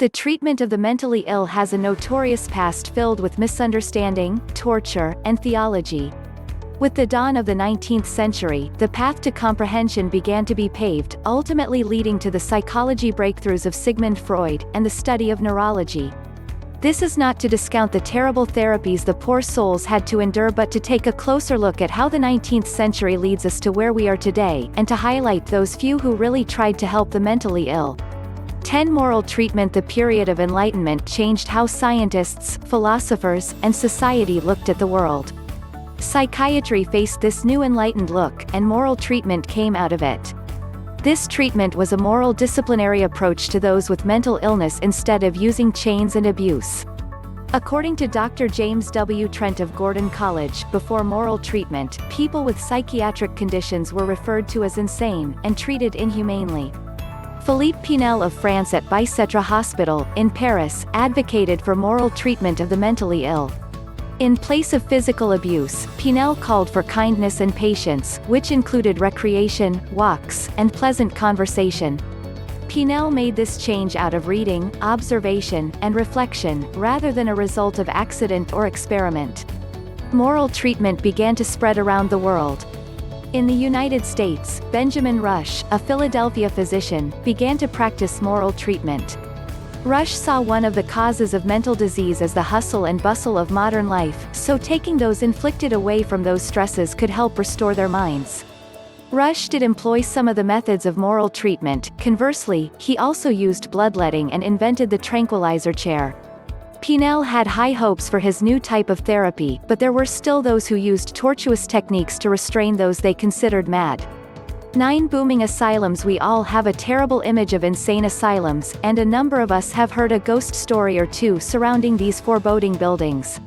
The treatment of the mentally ill has a notorious past filled with misunderstanding, torture, and theology. With the dawn of the 19th century, the path to comprehension began to be paved, ultimately leading to the psychology breakthroughs of Sigmund Freud, and the study of neurology. This is not to discount the terrible therapies the poor souls had to endure, but to take a closer look at how the 19th century leads us to where we are today, and to highlight those few who really tried to help the mentally ill. 10 Moral treatment. The period of enlightenment changed how scientists, philosophers, and society looked at the world. Psychiatry faced this new enlightened look, and moral treatment came out of it. This treatment was a moral disciplinary approach to those with mental illness instead of using chains and abuse. According to Dr. James W. Trent of Gordon College, before moral treatment, people with psychiatric conditions were referred to as insane, and treated inhumanely. Philippe Pinel of France at Bicêtre Hospital, in Paris, advocated for moral treatment of the mentally ill. In place of physical abuse, Pinel called for kindness and patience, which included recreation, walks, and pleasant conversation. Pinel made this change out of reading, observation, and reflection, rather than a result of accident or experiment. Moral treatment began to spread around the world. In the United States, Benjamin Rush, a Philadelphia physician, began to practice moral treatment. Rush saw one of the causes of mental disease as the hustle and bustle of modern life, so taking those inflicted away from those stresses could help restore their minds. Rush did employ some of the methods of moral treatment. Conversely, he also used bloodletting and invented the tranquilizer chair. Pinel had high hopes for his new type of therapy, but there were still those who used tortuous techniques to restrain those they considered mad. 9 Booming asylums. We all have a terrible image of insane asylums, and a number of us have heard a ghost story or two surrounding these foreboding buildings.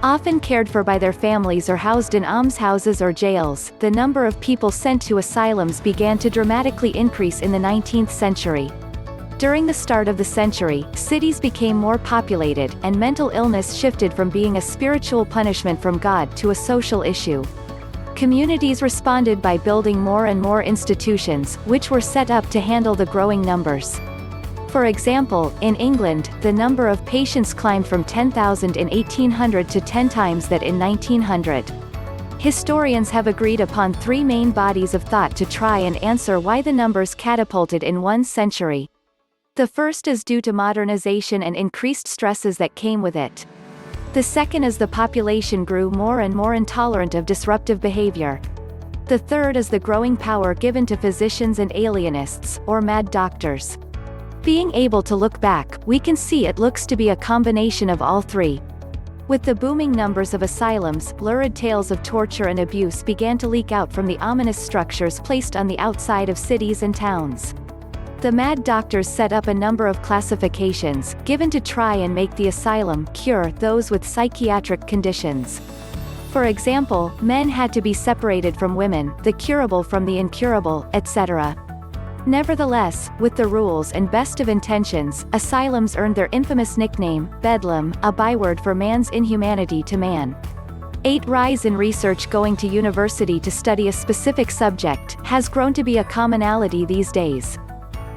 Often cared for by their families or housed in almshouses or jails, the number of people sent to asylums began to dramatically increase in the 19th century. During the start of the century, cities became more populated, and mental illness shifted from being a spiritual punishment from God to a social issue. Communities responded by building more and more institutions, which were set up to handle the growing numbers. For example, in England, the number of patients climbed from 10,000 in 1800 to 10 times that in 1900. Historians have agreed upon 3 main bodies of thought to try and answer why the numbers catapulted in one century. The first is due to modernization and increased stresses that came with it. The second is the population grew more and more intolerant of disruptive behavior. The third is the growing power given to physicians and alienists, or mad doctors. Being able to look back, we can see it looks to be a combination of all 3. With the booming numbers of asylums, lurid tales of torture and abuse began to leak out from the ominous structures placed on the outside of cities and towns. The mad doctors set up a number of classifications, given to try and make the asylum cure those with psychiatric conditions. For example, men had to be separated from women, the curable from the incurable, etc. Nevertheless, with the rules and best of intentions, asylums earned their infamous nickname, Bedlam, a byword for man's inhumanity to man. 8 Rise in research. Going to university to study a specific subject has grown to be a commonality these days.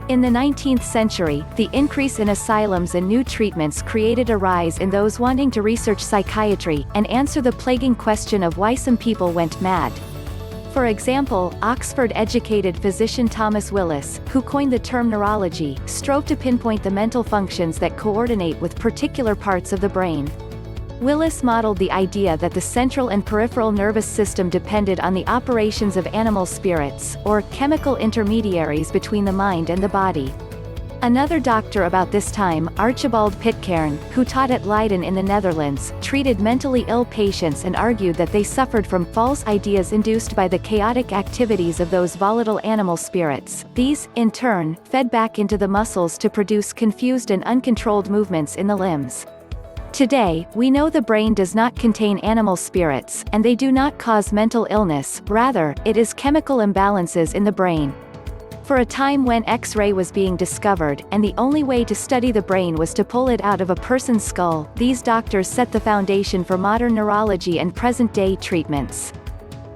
In the 19th century, the increase in asylums and new treatments created a rise in those wanting to research psychiatry, and answer the plaguing question of why some people went mad. For example, Oxford-educated physician Thomas Willis, who coined the term neurology, strove to pinpoint the mental functions that coordinate with particular parts of the brain. Willis modeled the idea that the central and peripheral nervous system depended on the operations of animal spirits, or chemical intermediaries between the mind and the body. Another doctor about this time, Archibald Pitcairn, who taught at Leiden in the Netherlands, treated mentally ill patients and argued that they suffered from false ideas induced by the chaotic activities of those volatile animal spirits. These, in turn, fed back into the muscles to produce confused and uncontrolled movements in the limbs. Today, we know the brain does not contain animal spirits, and they do not cause mental illness, rather, it is chemical imbalances in the brain. For a time when X-ray was being discovered, and the only way to study the brain was to pull it out of a person's skull, these doctors set the foundation for modern neurology and present-day treatments.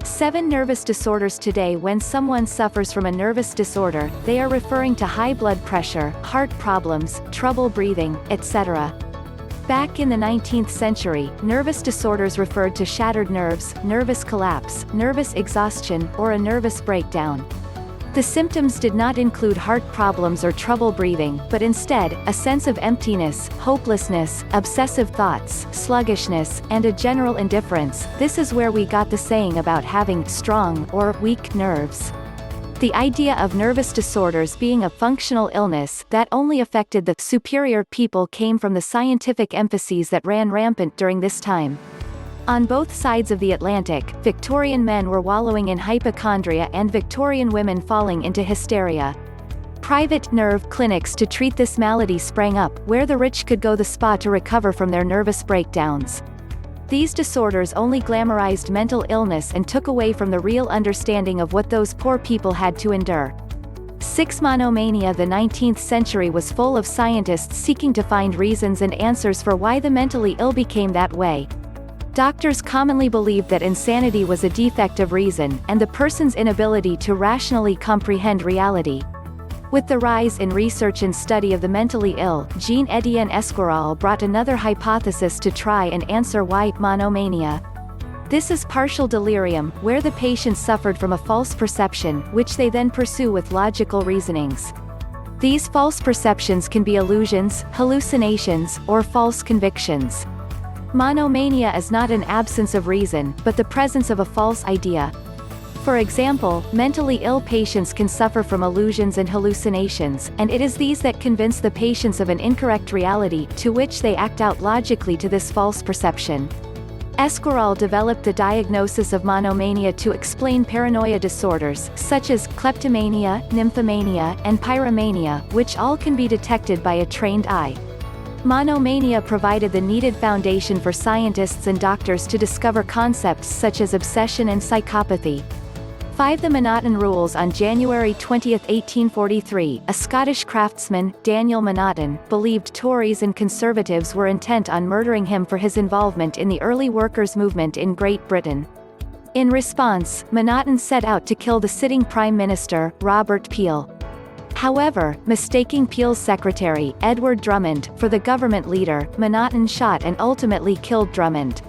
7 nervous disorders. Today, when someone suffers from a nervous disorder, they are referring to high blood pressure, heart problems, trouble breathing, etc. Back in the 19th century, nervous disorders referred to shattered nerves, nervous collapse, nervous exhaustion, or a nervous breakdown. The symptoms did not include heart problems or trouble breathing, but instead, a sense of emptiness, hopelessness, obsessive thoughts, sluggishness, and a general indifference. This is where we got the saying about having strong or weak nerves. The idea of nervous disorders being a functional illness that only affected the superior people came from the scientific emphases that ran rampant during this time. On both sides of the Atlantic, Victorian men were wallowing in hypochondria and Victorian women falling into hysteria. Private nerve clinics to treat this malady sprang up, where the rich could go to the spa to recover from their nervous breakdowns. These disorders only glamorized mental illness and took away from the real understanding of what those poor people had to endure. 6. Monomania. The 19th century was full of scientists seeking to find reasons and answers for why the mentally ill became that way. Doctors commonly believed that insanity was a defect of reason, and the person's inability to rationally comprehend reality. With the rise in research and study of the mentally ill, Jean-Étienne Esquirol brought another hypothesis to try and answer why monomania. This is partial delirium, where the patient suffered from a false perception, which they then pursue with logical reasonings. These false perceptions can be illusions, hallucinations, or false convictions. Monomania is not an absence of reason, but the presence of a false idea. For example, mentally ill patients can suffer from illusions and hallucinations, and it is these that convince the patients of an incorrect reality, to which they act out logically to this false perception. Esquirol developed the diagnosis of monomania to explain paranoia disorders, such as kleptomania, nymphomania, and pyromania, which all can be detected by a trained eye. Monomania provided the needed foundation for scientists and doctors to discover concepts such as obsession and psychopathy. 5. The Monotone Rules. On January 20, 1843, a Scottish craftsman, Daniel Monotone, believed Tories and Conservatives were intent on murdering him for his involvement in the early workers' movement in Great Britain. In response, Monotone set out to kill the sitting Prime Minister, Robert Peel. However, mistaking Peel's secretary, Edward Drummond, for the government leader, Monotone shot and ultimately killed Drummond.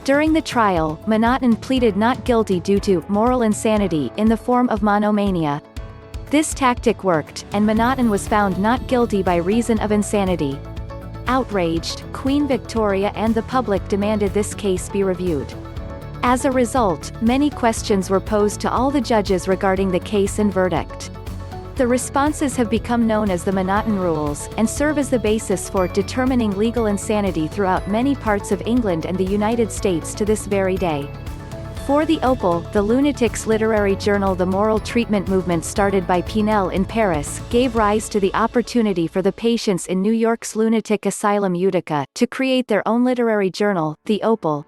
During the trial, Monotone pleaded not guilty due to moral insanity in the form of monomania. This tactic worked, and Monotone was found not guilty by reason of insanity. Outraged, Queen Victoria and the public demanded this case be reviewed. As a result, many questions were posed to all the judges regarding the case and verdict. The responses have become known as the Monotone Rules, and serve as the basis for determining legal insanity throughout many parts of England and the United States to this very day. For the Opal, the lunatics' literary journal, the moral treatment movement started by Pinel in Paris, gave rise to the opportunity for the patients in New York's lunatic asylum Utica to create their own literary journal, the Opal.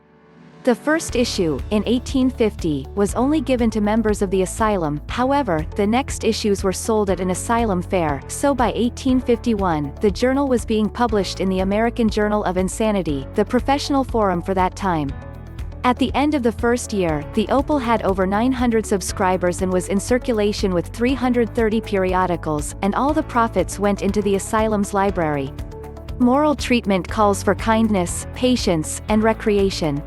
The first issue, in 1850, was only given to members of the asylum. However, the next issues were sold at an asylum fair, so by 1851, the journal was being published in the American Journal of Insanity, the professional forum for that time. At the end of the first year, the Opal had over 900 subscribers and was in circulation with 330 periodicals, and all the profits went into the asylum's library. Moral treatment calls for kindness, patience, and recreation.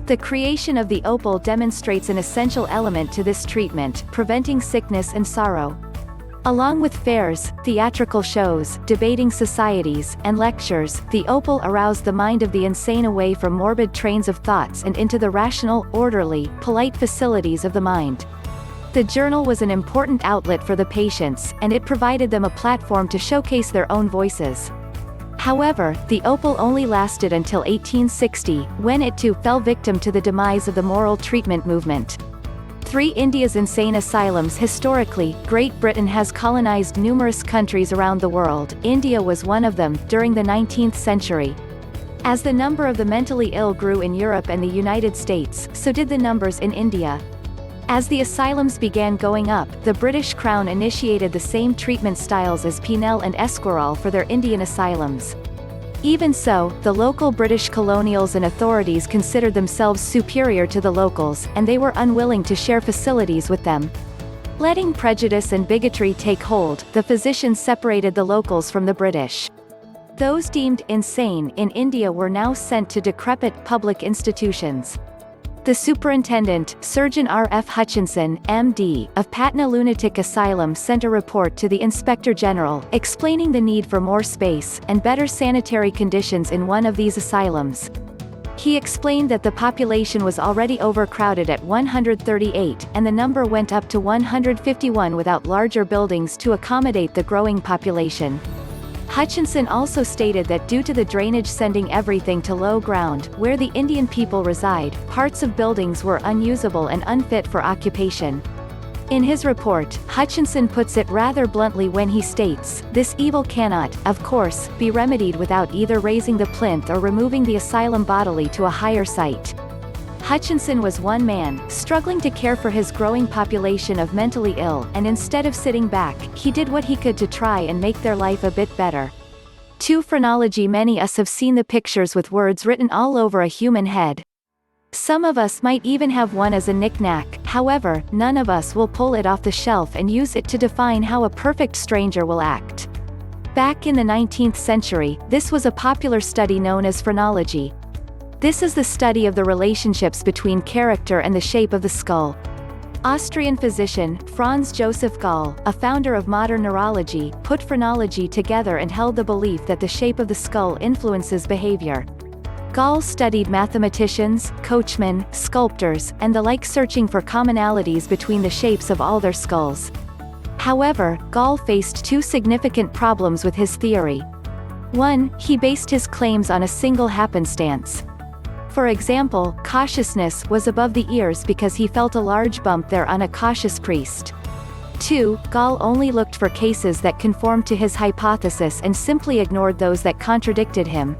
The creation of the Opal demonstrates an essential element to this treatment, preventing sickness and sorrow. Along with fairs, theatrical shows, debating societies, and lectures, the Opal aroused the mind of the insane away from morbid trains of thoughts and into the rational, orderly, polite facilities of the mind. The journal was an important outlet for the patients, and it provided them a platform to showcase their own voices. However, the Opal only lasted until 1860, when it too fell victim to the demise of the moral treatment movement. 3. India's insane asylums. Historically, Great Britain has colonized numerous countries around the world. India was one of them, during the 19th century. As the number of the mentally ill grew in Europe and the United States, so did the numbers in India. As the asylums began going up, the British Crown initiated the same treatment styles as Pinel and Esquirol for their Indian asylums. Even so, the local British colonials and authorities considered themselves superior to the locals, and they were unwilling to share facilities with them. Letting prejudice and bigotry take hold, the physicians separated the locals from the British. Those deemed insane in India were now sent to decrepit public institutions. The superintendent, Surgeon R. F. Hutchinson, M.D., of Patna Lunatic Asylum sent a report to the Inspector General, explaining the need for more space and better sanitary conditions in one of these asylums. He explained that the population was already overcrowded at 138, and the number went up to 151 without larger buildings to accommodate the growing population. Hutchinson also stated that due to the drainage sending everything to low ground, where the Indian people reside, parts of buildings were unusable and unfit for occupation. In his report, Hutchinson puts it rather bluntly when he states, "This evil cannot, of course, be remedied without either raising the plinth or removing the asylum bodily to a higher site." Hutchinson was one man, struggling to care for his growing population of mentally ill, and instead of sitting back, he did what he could to try and make their life a bit better. To phrenology, many us have seen the pictures with words written all over a human head. Some of us might even have one as a knick-knack, however, none of us will pull it off the shelf and use it to define how a perfect stranger will act. Back in the 19th century, this was a popular study known as phrenology. This is the study of the relationships between character and the shape of the skull. Austrian physician, Franz Joseph Gall, a founder of modern neurology, put phrenology together and held the belief that the shape of the skull influences behavior. Gall studied mathematicians, coachmen, sculptors, and the like, searching for commonalities between the shapes of all their skulls. However, Gall faced two significant problems with his theory. One, he based his claims on a single happenstance. For example, cautiousness was above the ears because he felt a large bump there on a cautious priest. 2. Gall only looked for cases that conformed to his hypothesis and simply ignored those that contradicted him.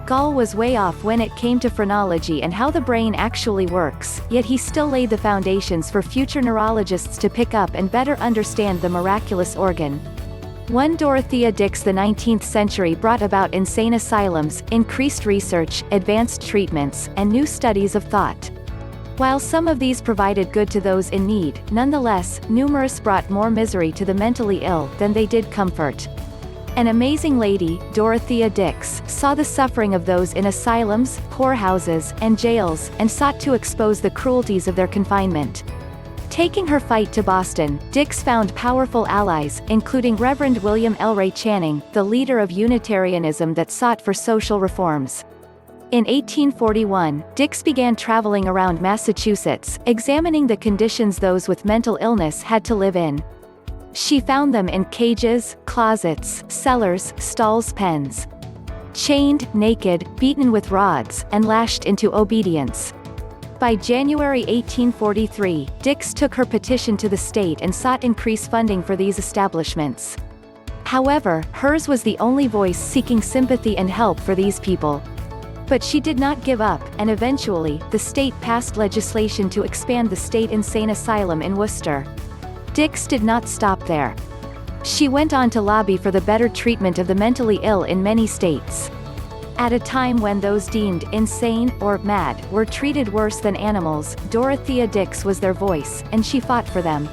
Gall was way off when it came to phrenology and how the brain actually works, yet he still laid the foundations for future neurologists to pick up and better understand the miraculous organ. One Dorothea Dix. The 19th century brought about insane asylums, increased research, advanced treatments, and new studies of thought. While some of these provided good to those in need, nonetheless, numerous brought more misery to the mentally ill than they did comfort. An amazing lady, Dorothea Dix, saw the suffering of those in asylums, poorhouses, and jails, and sought to expose the cruelties of their confinement. Taking her fight to Boston, Dix found powerful allies, including Reverend William L. Ray Channing, the leader of Unitarianism that sought for social reforms. In 1841, Dix began traveling around Massachusetts, examining the conditions those with mental illness had to live in. She found them in cages, closets, cellars, stalls, pens. Chained, naked, beaten with rods, and lashed into obedience. By January 1843, Dix took her petition to the state and sought increased funding for these establishments. However, hers was the only voice seeking sympathy and help for these people. But she did not give up, and eventually, the state passed legislation to expand the state insane asylum in Worcester. Dix did not stop there. She went on to lobby for the better treatment of the mentally ill in many states. At a time when those deemed insane or mad were treated worse than animals, Dorothea Dix was their voice, and she fought for them.